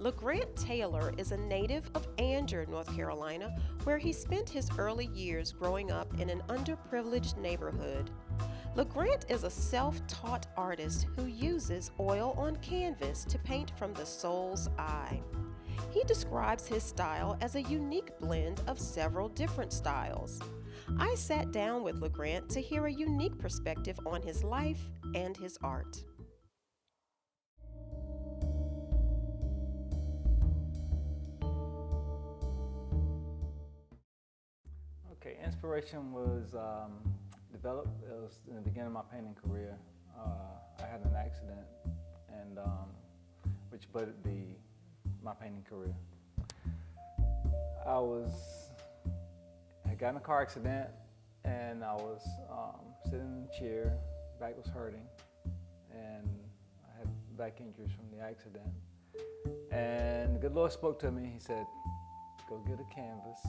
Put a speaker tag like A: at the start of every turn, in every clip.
A: LeGrant Taylor is a native of Anger, North Carolina, where he spent his early years growing up in an underprivileged neighborhood. LeGrant is a self-taught artist who uses oil on canvas to paint from the soul's eye. He describes his style as a unique blend of several different styles. I sat down with LeGrant to hear a unique perspective on his life and his art.
B: Okay, inspiration was developed. It was in the beginning of my painting career. I had an accident, and which butted my painting career. I got in a car accident, and I was sitting in a chair. Back was hurting, and I had back injuries from the accident. And the good Lord spoke to me. He said, "Go get a canvas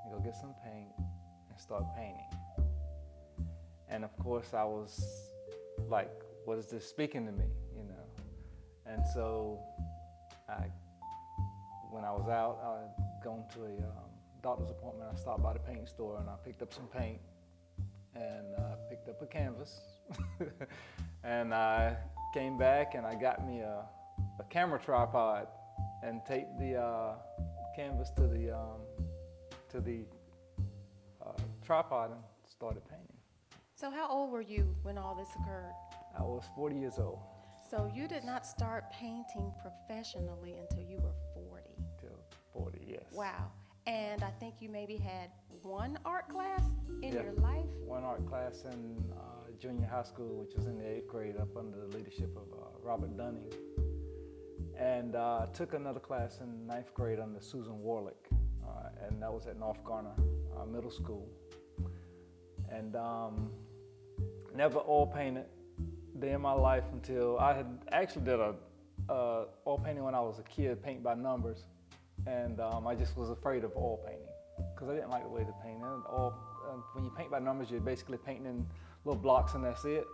B: and go get some paint and start painting." And of course I was like, what is this speaking to me, you know? And so when I was out, I had gone to a doctor's appointment. I stopped by the paint store and I picked up some paint and picked up a canvas. And I came back and I got me a camera tripod and taped the canvas to the tripod and started painting.
A: So how old were you when all this occurred?
B: I was 40 years old.
A: So you did not start painting professionally until you were 40.
B: Till 40, yes.
A: Wow. And I think you maybe had one art class in
B: Yeah.
A: your life?
B: One art class in junior high school, which was in the 8th grade, up under the leadership of Robert Dunning. And took another class in 9th grade under Susan Warlick, and that was at North Garner Middle School. And never oil painted day in my life until I had actually did a oil painting when I was a kid, paint by numbers, and I just was afraid of oil painting because I didn't like the way to paint. When you paint by numbers, you're basically painting in little blocks and that's it.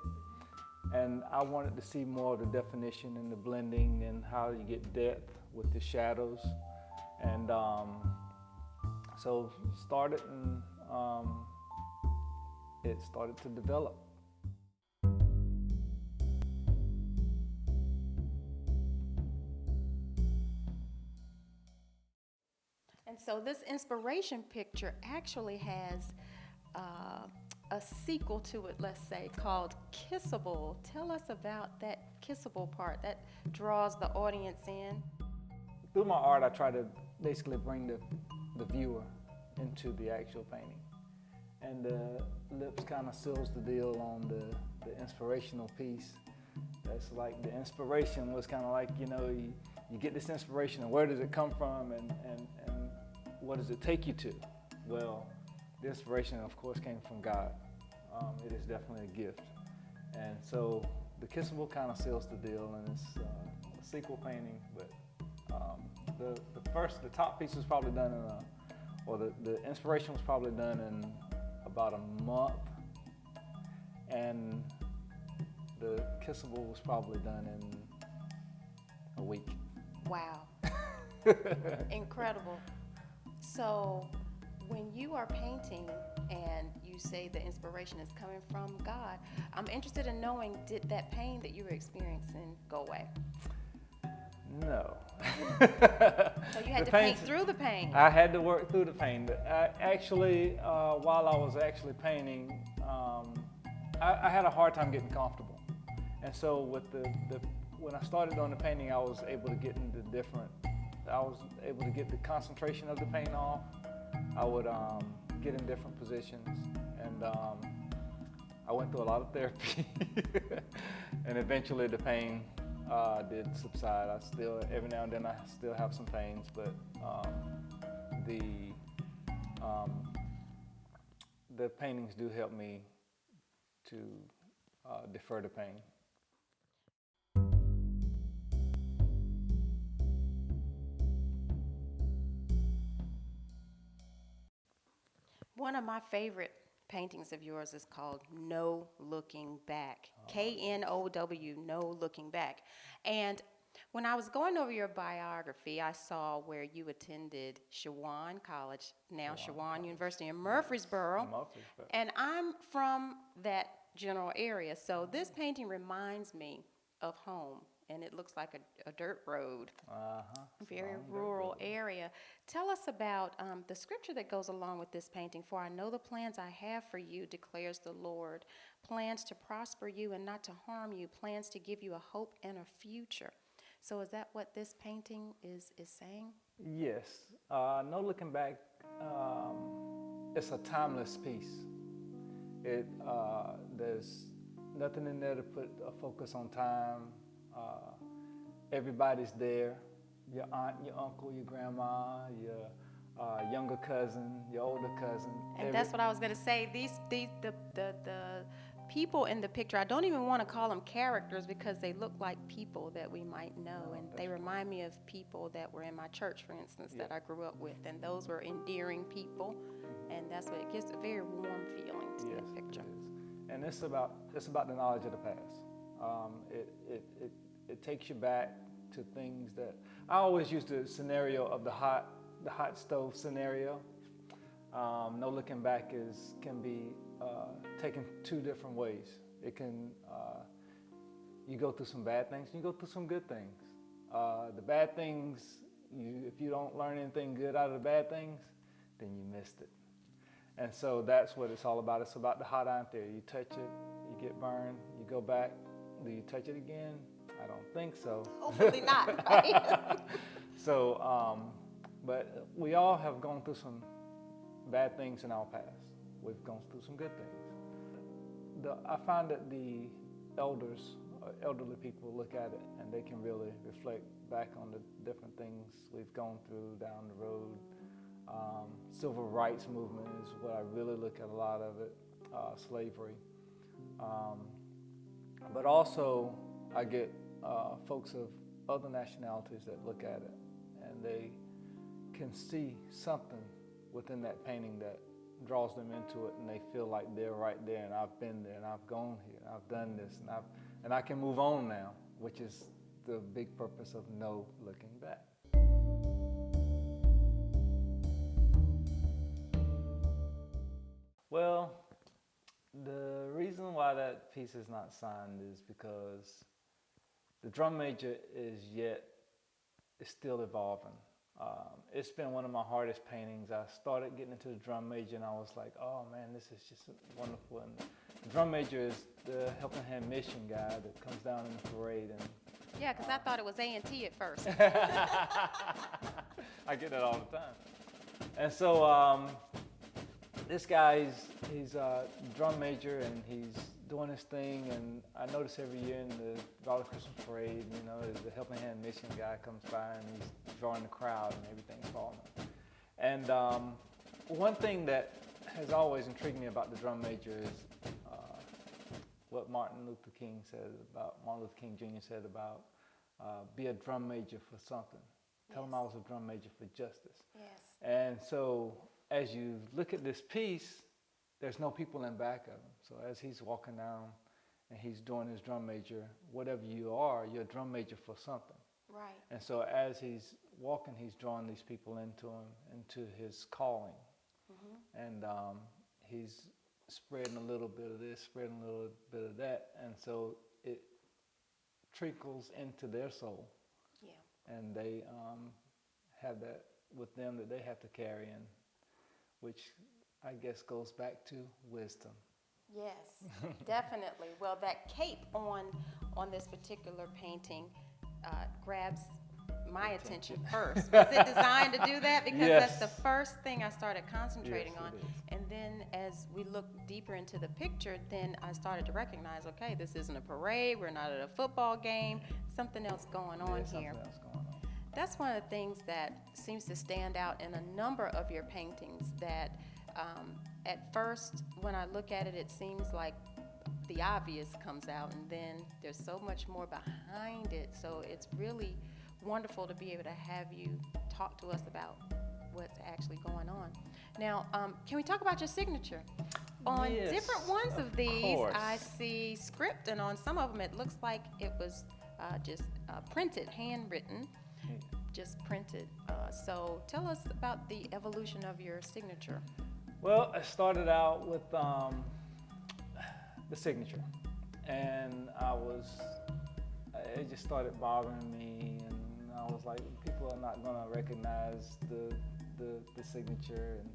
B: And I wanted to see more of the definition and the blending and how you get depth with the shadows. And so started, and it started to develop.
A: And so this inspiration picture actually has a sequel to it, let's say, called Kissable. Tell us about that kissable part that draws the audience in.
B: Through my art, I try to basically bring the viewer into the actual painting. And the lips kind of seals the deal on the inspirational piece. That's like the inspiration was kind of like, you know, you get this inspiration and where does it come from and what does it take you to? Well, the inspiration, of course, came from God. It is definitely a gift. And so the kissable kind of seals the deal, and it's a sequel painting, but the top piece was probably done the inspiration was probably done in about a month, and the kissable was probably done in a week.
A: Wow. Incredible. So when you are painting and you say the inspiration is coming from God, I'm interested in knowing, did that pain that you were experiencing go away?
B: No.
A: So you had to paint through the pain.
B: I had to work through the pain. While I was actually painting, I had a hard time getting comfortable. And so when I started on the painting, I was able to get the concentration of the paint off. I would get in different positions, and I went through a lot of therapy. And eventually the pain did subside. Every now and then I still have some pains, but the paintings do help me to defer the pain.
A: One of my favorite paintings of yours is called No Looking Back. K-N-O-W, No Looking Back. And
C: When I was going over your biography, I saw where you attended Shawan College, now Shawan University in Murfreesboro.
B: Murfreesboro.
C: And I'm from that general area, so this painting reminds me of home. And it looks like a dirt road,
B: Uh-huh.
C: very
B: Long dirt
C: rural
B: road.
C: area. Tell us about the scripture that goes along with this painting. For I know the plans I have for you, declares the Lord. Plans to prosper you and not to harm you. Plans to give you a hope and a future. So is that what this painting is saying?
B: Yes. No looking back. It's a timeless piece. There's nothing in there to put a focus on time. Everybody's there. Your aunt, your uncle, your grandma, your younger cousin, your older cousin.
C: And that's what I was going to say. The people in the picture, I don't even want to call them characters because they look like people that we might know. And they remind me of people that were in my church, for instance, that I grew up with. And those were endearing people. And that's what it gives a very warm feeling to the picture.
B: It is. And it's about the knowledge of the past. It takes you back to things that I always use the scenario of the hot stove scenario. No looking back can be taken two different ways. It can you go through some bad things, and you go through some good things. The bad things, if you don't learn anything good out of the bad things, then you missed it. And so that's what it's all about. It's about the hot iron theory. You touch it, you get burned, you go back. Do you touch it again? I don't think so.
C: Hopefully not, right?
B: So, but we all have gone through some bad things in our past. We've gone through some good things. I find that the elderly people look at it and they can really reflect back on the different things we've gone through down the road. Civil rights movement is what I really look at a lot of it, slavery. But also I get folks of other nationalities that look at it and they can see something within that painting that draws them into it, and they feel like they're right there, and I've been there, and I've gone here, and I've done this, and I can move on now, which is the big purpose of no looking back. Well, the reason why that piece is not signed is because the drum major is still evolving. It's been one of my hardest paintings. I started getting into the drum major and I was like, oh man, this is just wonderful. And the drum major is the Helping Hand Mission guy that comes down in the parade. And
C: yeah, because I thought it was A&T at first.
B: I get that all the time. And so this guy, he's a drum major and he's doing his thing, and I notice every year in the Valley Christmas Parade, the Helping Hand Mission guy comes by and he's drawing the crowd and everything's falling. And one thing that has always intrigued me about the drum major is what Martin Luther King Jr. said about be a drum major for something. Tell him I was a drum major for justice.
C: Yes.
B: And so as you look at this piece, there's no people in back of him. So as he's walking down and he's doing his drum major, whatever you are, you're a drum major for something.
C: Right.
B: And so as he's walking, he's drawing these people into him, into his calling. Mm-hmm. And he's spreading a little bit of this, spreading a little bit of that. And so it trickles into their soul. Yeah. And they have that with them that they have to carry in, which I guess goes back to wisdom.
C: Yes, definitely. Well, that cape on this particular painting grabs my attention first. Was it designed to do that? Because
B: yes.
C: That's the first thing I started concentrating
B: yes,
C: on. And then as we looked deeper into the picture, then I started to recognize, okay, this isn't a parade, we're not at a football game, something else going on here.
B: Something else going on.
C: That's one of the things that seems to stand out in a number of your paintings that at first, when I look at it, it seems like the obvious comes out, and then there's so much more behind it. So it's really wonderful to be able to have you talk to us about what's actually going on. Now, can we talk about your signature? On
B: yes,
C: different ones of these,
B: course.
C: I see script, and on some of them, it looks like it was just printed, handwritten, just printed. So tell us about the evolution of your signature.
B: Well, I started out with the signature, and it just started bothering me, and I was like, people are not gonna recognize the signature, and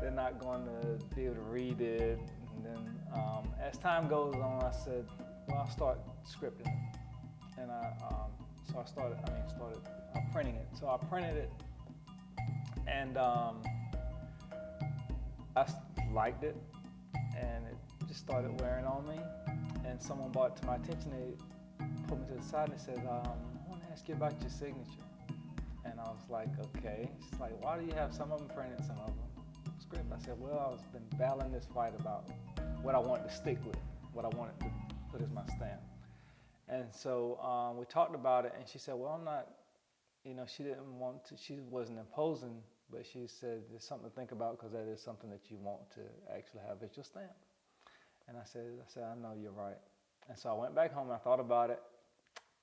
B: they're not going to be able to read it. And then as time goes on, I said, well, I'll start scripting it. And so I started printing it. So I printed it, and I liked it, and it just started wearing on me. And someone brought it to my attention. They pulled me to the side and they said, I want to ask you about your signature. And I was like, okay. She's like, why do you have some of them printed, some of them script? I said, well, I've been battling this fight about what I wanted to stick with, what I wanted to put as my stamp. And so we talked about it, and she said, well, I'm not, she didn't want to, she wasn't imposing, but she said, there's something to think about because that is something that you want to actually have as your stamp. And I said, I know you're right. And so I went back home and I thought about it.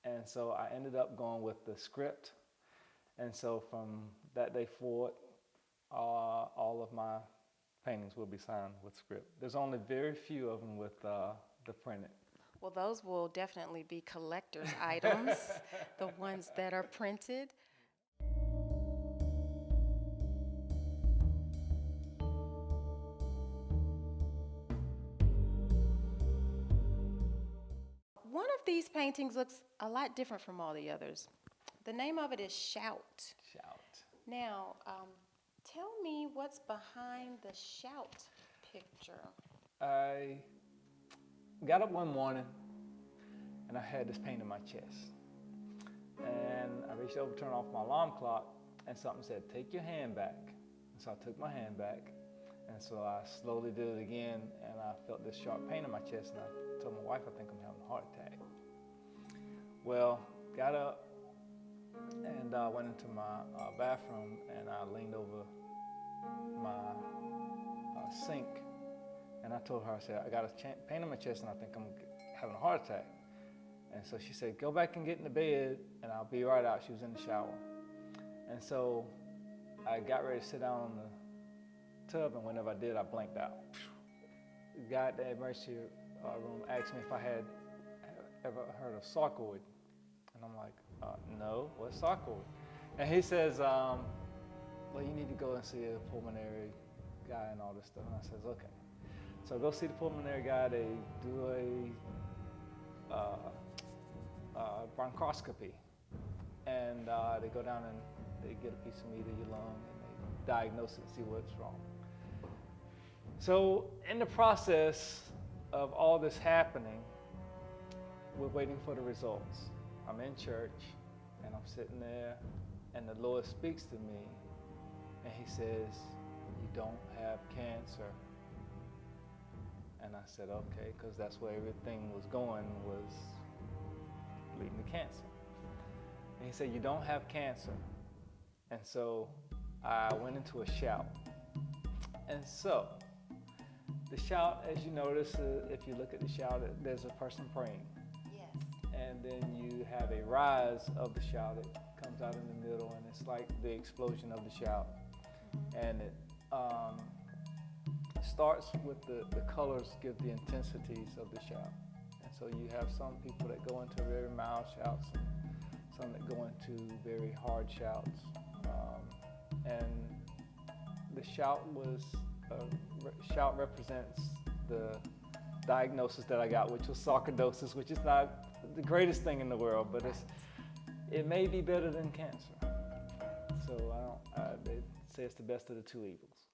B: And so I ended up going with the script. And so from that day forward, all of my paintings will be signed with script. There's only very few of them with the printed.
C: Well, those will definitely be collector's items, the ones that are printed. One of these paintings looks a lot different from all the others. The name of it is Shout.
B: Shout.
C: Now, tell me what's behind the Shout picture.
B: I got up one morning and I had this pain in my chest. And I reached over to turn off my alarm clock, and something said, take your hand back. And so I took my hand back, and so I slowly did it again, and I felt this sharp pain in my chest, and I told my wife, I think I'm having a heart attack. Well, got up and went into my bathroom, and I leaned over my sink, and I told her, I said, I got a pain in my chest, and I think I'm having a heart attack. And so she said, go back and get in the bed, and I'll be right out. She was in the shower. And so I got ready to sit down on the tub, and whenever I did, I blanked out. The guy at the emergency room asked me if I had ever heard of sarcoid. And I'm like, no, what's sarcoid? And he says, well, you need to go and see a pulmonary guy and all this stuff. And I says, okay. So I go see the pulmonary guy. They do a bronchoscopy, and they go down and they get a piece of meat of your lung and they diagnose it and see what's wrong. So in the process of all this happening, we're waiting for the results. I'm in church and I'm sitting there, and the Lord speaks to me and he says, you don't have cancer. And I said, okay, because that's where everything was going, was leading to cancer. And he said, you don't have cancer. And so I went into a shout. And so the shout, as you notice, if you look at the shout, there's a person praying.
C: Yes.
B: And then you have a rise of the shout. It comes out in the middle, and it's like the explosion of the shout. And it starts with the colors, give the intensities of the shout. And so you have some people that go into very mild shouts, and some that go into very hard shouts. And the shout represents the diagnosis that I got, which was sarcoidosis, which is not the greatest thing in the world, but it may be better than cancer. So they say it's the best of the two evils.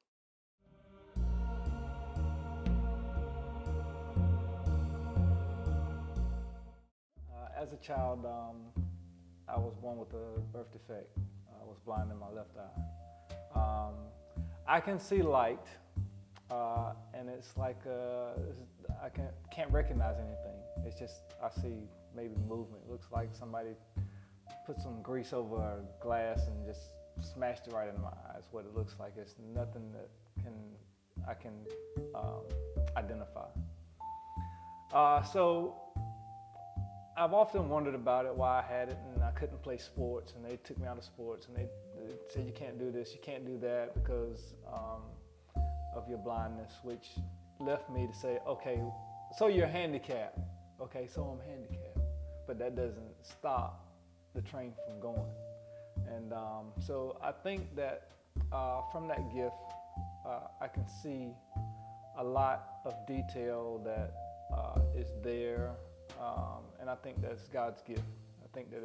B: As a child, I was born with a birth defect. I was blind in my left eye. I can see light, and it's like I can't recognize anything. It's just I see maybe movement. It looks like somebody put some grease over a glass and just smashed it right in my eyes. What it looks like. It's nothing that I can identify. So I've often wondered about it, why I had it, and I couldn't play sports, and they took me out of sports, and they said you can't do this, you can't do that because of your blindness, which left me to say, okay, so you're handicapped. Okay, so I'm handicapped, but that doesn't stop the train from going. And so I think that from that gift, I can see a lot of detail that is there, and I think that's God's gift. I think that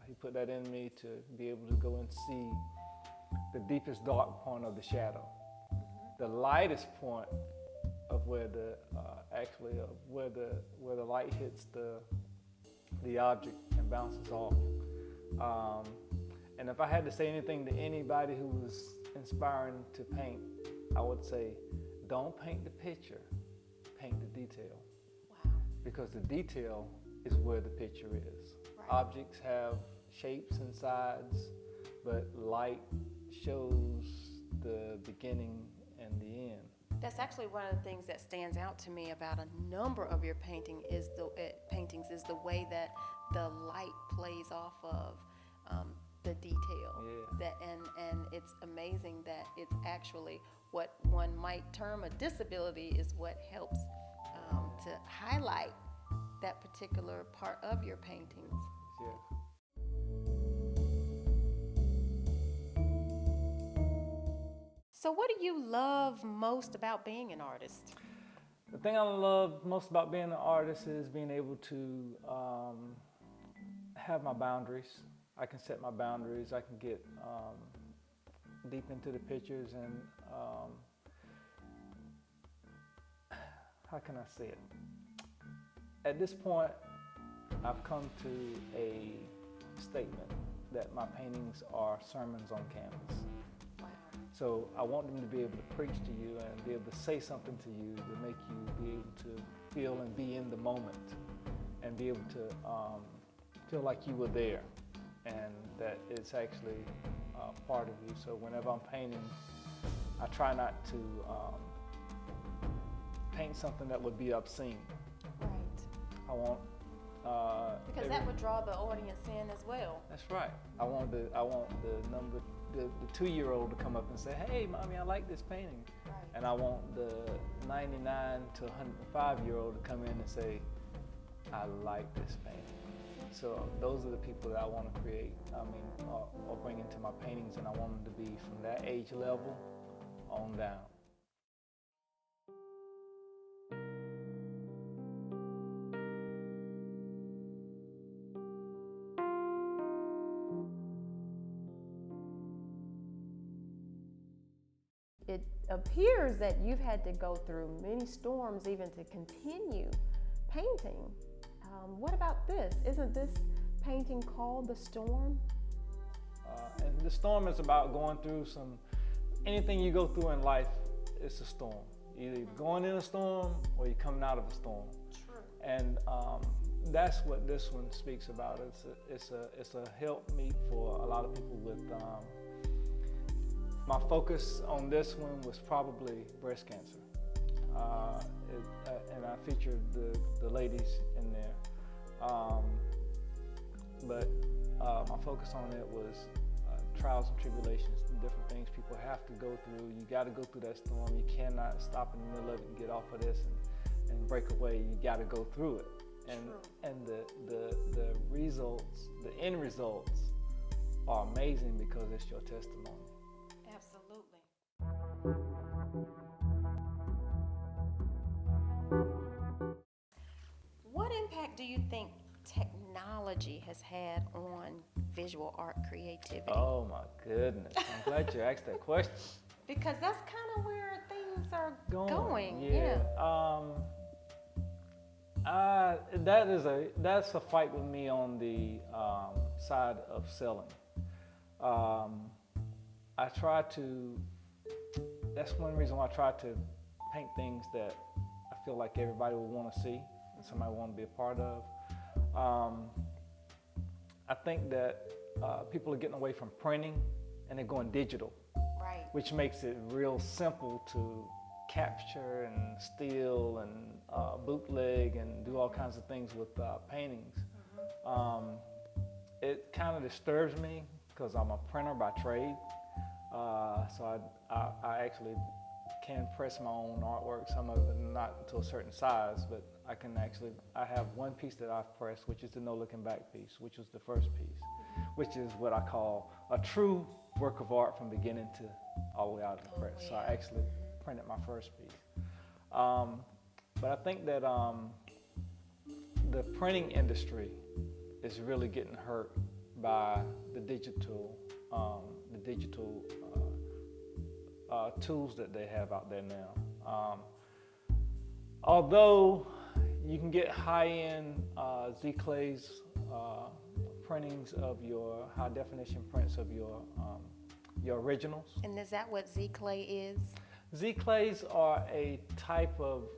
B: He put that in me to be able to go and see the deepest dark point of the shadow, the lightest point of where the where the light hits the object and bounces off. And if I had to say anything to anybody who was inspiring to paint, I would say, don't paint the picture, paint the detail.
C: Wow.
B: Because the detail is where the picture is.
C: Right.
B: Objects have shapes and sides, but light shows the beginning and the end.
C: That's actually one of the things that stands out to me about a number of your paintings is the way that the light plays off of the detail.
B: Yeah.
C: And it's amazing that it's actually what one might term a disability is what helps to highlight that particular part of your paintings.
B: Yeah.
C: So what do you love most about being an artist?
B: The thing I love most about being an artist is being able to have my boundaries. I can set my boundaries. I can get deep into the pictures and how can I say it? At this point, I've come to a statement that my paintings are sermons on canvas.
C: Wow.
B: So I want them to be able to preach to you and be able to say something to you to make you be able to feel and be in the moment and be able to feel like you were there and that it's actually part of you. So whenever I'm painting, I try not to paint something that would be obscene.
C: Right.
B: I want
C: Because that would draw the audience in as well.
B: That's right. I want the 2-year-old to come up and say, "Hey, mommy, I like this painting,"
C: Right.
B: and I want the 99 to 105-year-old to come in and say, "I like this painting." So those are the people that I want to create. Or bring into my paintings, and I want them to be from that age level on down.
C: It appears that you've had to go through many storms even to continue painting. What about this? Isn't this painting called The Storm?
B: And the storm is about going through anything you go through in life, it's a storm. You're either going in a storm or you're coming out of a storm.
C: True.
B: And that's what this one speaks about. It's a helpmeet for a lot of people with. My focus on this one was probably breast cancer, and I featured the ladies in there. But my focus on it was trials and tribulations, the different things people have to go through. You got to go through that storm. You cannot stop in the middle of it and get off of this and break away. You got to go through it. And the results, the end results, are amazing because it's your testimony.
C: Absolutely. What impact do you think technology has had on visual art creativity?
B: Oh my goodness, I'm glad you asked that question.
C: Because that's kind of where things are going.
B: Yeah. That's a fight with me on the side of selling. That's one reason why I try to paint things that I feel like everybody would want to see and somebody want to be a part of. I think that people are getting away from printing and they're going digital.
C: Right.
B: Which makes it real simple to capture and steal and bootleg and do all kinds of things with paintings. It kind of disturbs me because I'm a printer by trade. So I actually can press my own artwork, some of it not to a certain size, but I have one piece that I've pressed, which is the No Looking Back piece, which was the first piece, which is what I call a true work of art from beginning to all the way out of the press. So I actually printed my first piece. But I think that the printing industry is really getting hurt by the digital tools that they have out there now. Although you can get high-end Z-Clays printings of your high definition prints of your originals.
C: And is that what Z-Clay is?
B: Z-Clays are a type of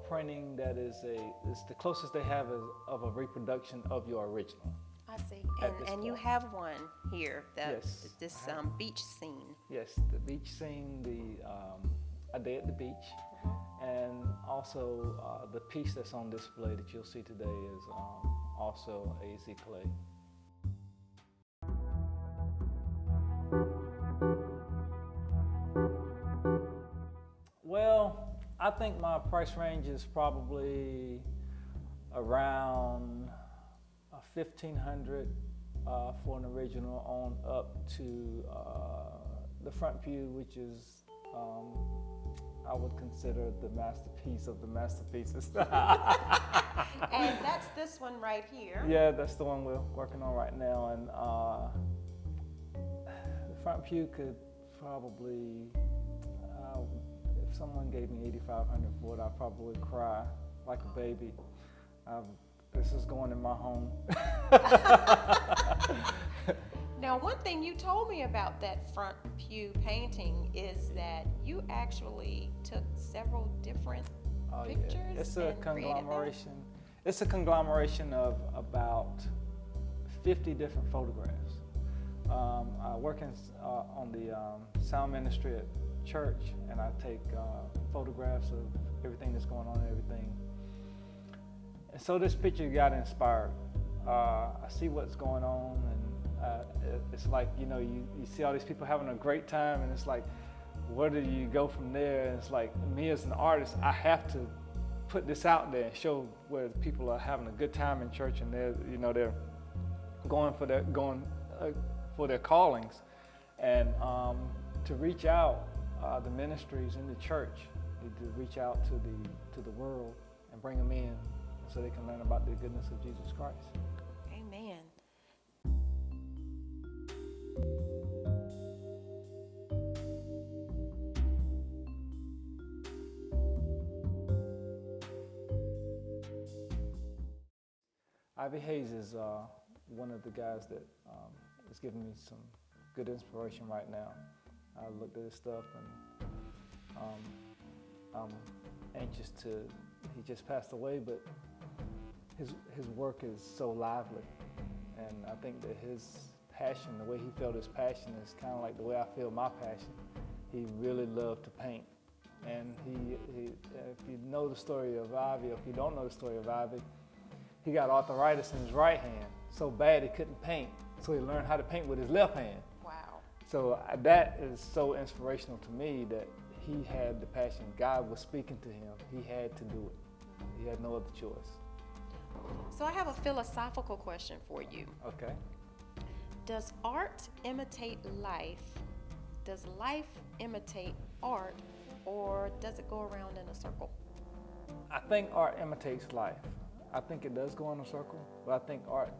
B: printing that is the closest they have of a reproduction of your original.
C: I see.
B: At this
C: And you
B: point.
C: have one here,
B: Yes,
C: this
B: I have.
C: beach scene.
B: Yes, the beach scene, A Day at the Beach, and also the piece that's on display that you'll see today is also a Z-Clay. Well, I think my price range is probably around $1,500 for an original on up to the front pew, which is I would consider the masterpiece of the masterpieces.
C: And that's this one right here.
B: Yeah, that's the one we're working on right now, and the front pew could probably, if someone gave me $8,500 for it, I'd probably cry like a baby. This is going in my home.
C: Now, one thing you told me about that front pew painting is that you actually took several different pictures.
B: Yeah. It's a
C: and created them?
B: conglomeration. It's a conglomeration of about 50 different photographs. I work on the sound ministry at church, and I take photographs of everything that's going on and everything. And so this picture got inspired. I see what's going on, and it's like, you see all these people having a great time, and it's like, where do you go from there? And it's like, me as an artist, I have to put this out there and show where people are having a good time in church, and they're going for their callings, and to reach out the ministries in the church, to reach out to the world and bring them in so they can learn about the goodness of Jesus Christ.
C: Amen.
B: Ivy Hayes is one of the guys that is giving me some good inspiration right now. I looked at his stuff, and I'm anxious he just passed away, but his work is so lively, and I think that his passion, the way he felt his passion, is kind of like the way I feel my passion. He really loved to paint, and he if you know the story of Ivy, or if you don't know the story of Ivy, he got arthritis in his right hand so bad he couldn't paint, so he learned how to paint with his left hand.
C: Wow.
B: So that is so inspirational to me, that he had the passion. God was speaking to him. He had to do it. He had no other choice.
C: So I have a philosophical question for you.
B: Okay.
C: Does art imitate life? Does life imitate art, or does it go around in a circle?
B: I think art imitates life. I think it does go in a circle, but I think art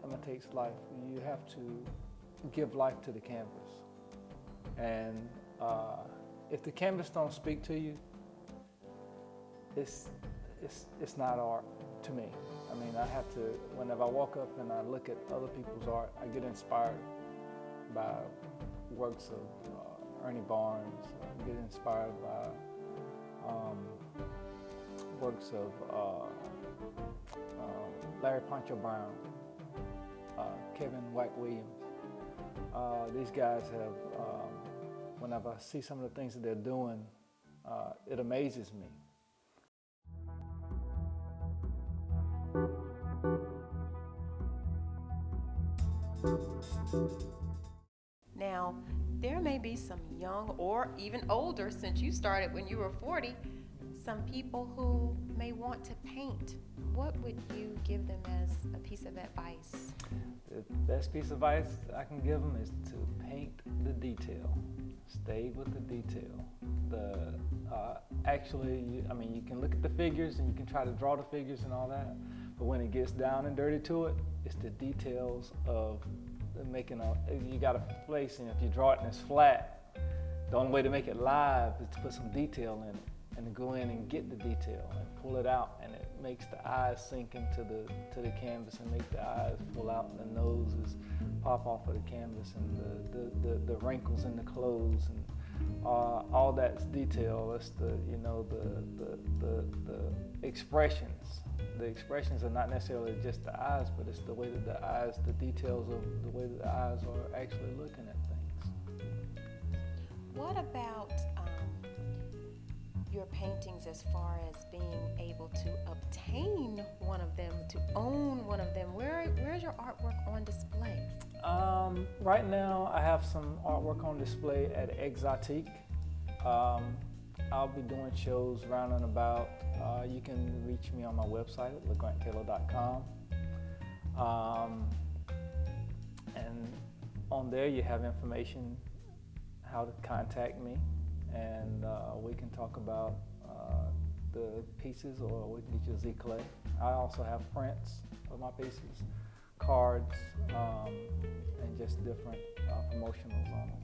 B: imitates life. You have to give life to the canvas. And if the canvas don't speak to you, it's not art to me. I mean, I have to, whenever I walk up and I look at other people's art, I get inspired by works of Ernie Barnes. I get inspired by works of Larry Poncho Brown, Kevin Wack Williams. These guys have, whenever I see some of the things that they're doing, it amazes me.
C: Now, there may be some young or even older, since you started when you were 40, some people who may want to paint. What would you give them as a piece of advice?
B: The best piece of advice I can give them is to paint the detail. Stay with the detail. You can look at the figures and you can try to draw the figures and all that, but when it gets down and dirty to it, it's the details of you got a place, and if you draw it and it's flat, the only way to make it live is to put some detail in it and to go in and get the detail and pull it out, and it makes the eyes sink into the canvas and make the eyes pull out and the noses pop off of the canvas, and the wrinkles in the clothes, and all that's detail. It's the expressions. The expressions are not necessarily just the eyes, but it's the way that the details of the way that the eyes are actually looking at things.
C: What about your paintings as far as being able to obtain one of them, to own one of them? Where's your artwork on display?
B: Right now, I have some artwork on display at Exotique. I'll be doing shows round and about. You can reach me on my website at legrandtaylor.com. And on there, you have information how to contact me, and we can talk about the pieces, or we can get you Z-Clay. I also have prints of my pieces, cards, and just different promotionals on them.